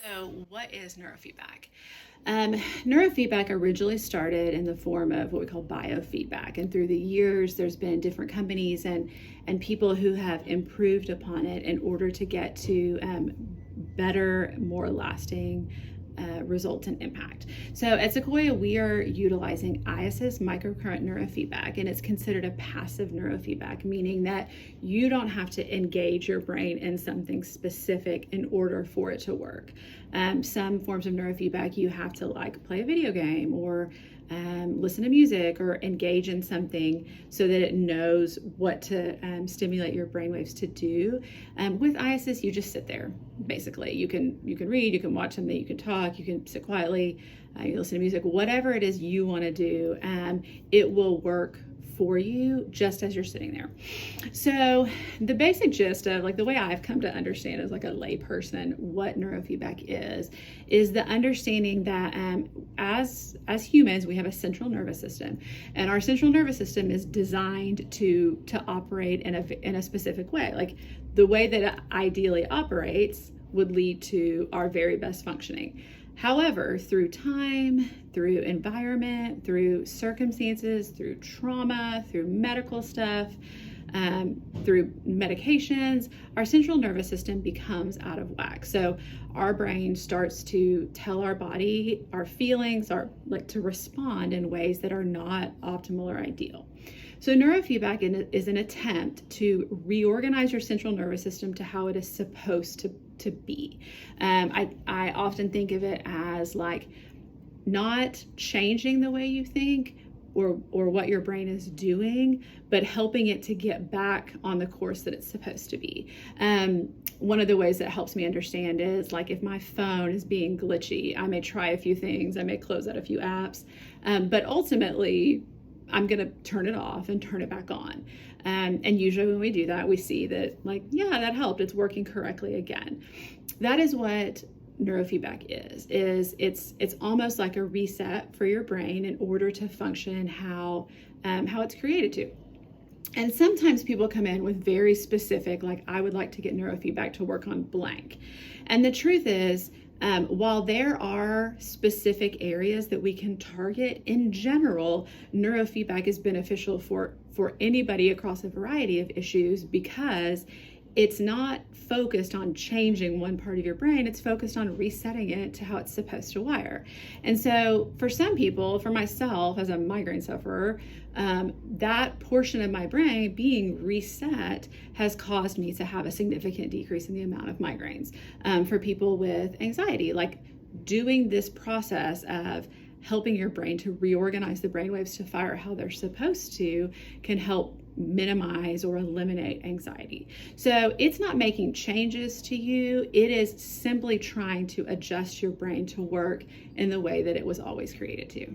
So, what is neurofeedback? Neurofeedback originally started in the form of what we call biofeedback, and through the years, there's been different companies and people who have improved upon it in order to get to better, more lasting results and impact. So at Sequoia, we are utilizing ISIS microcurrent neurofeedback, and it's considered a passive neurofeedback, meaning that you don't have to engage your brain in something specific in order for it to work. Some forms of neurofeedback, you have to play a video game or listen to music or engage in something so that it knows what to stimulate your brainwaves to do. With ISIS, you just sit there. Basically, you can read, you can watch something, you can talk, you can sit quietly, you listen to music, whatever it is you want to do. It will work for you just as you're sitting there. So the basic gist of the way I've come to understand as a lay person what neurofeedback is the understanding that as humans, we have a central nervous system, and our central nervous system is designed to operate in a specific way. The way that it ideally operates would lead to our very best functioning. However, through time, through environment, through circumstances, through trauma, through medical stuff, through medications, our central nervous system becomes out of whack. So our brain starts to tell our body, our feelings, to respond in ways that are not optimal or ideal. So neurofeedback is an attempt to reorganize your central nervous system to how it is supposed to be. I often think of it as not changing the way you think or what your brain is doing, but helping it to get back on the course that it's supposed to be. One of the ways that helps me understand is if my phone is being glitchy, I may try a few things, I may close out a few apps, but ultimately I'm going to turn it off and turn it back on. And usually when we do that, we see that that helped. It's working correctly again. That is what neurofeedback is. It's almost like a reset for your brain in order to function how it's created to. And sometimes people come in with very specific, I would like to get neurofeedback to work on blank. And the truth is, while there are specific areas that we can target, in general, neurofeedback is beneficial for anybody across a variety of issues because it's not focused on changing one part of your brain. It's focused on resetting it to how it's supposed to wire. And so for some people, for myself as a migraine sufferer, that portion of my brain being reset has caused me to have a significant decrease in the amount of migraines. For people with anxiety, doing this process of helping your brain to reorganize the brainwaves to fire how they're supposed to can help minimize or eliminate anxiety. So it's not making changes to you. It is simply trying to adjust your brain to work in the way that it was always created to.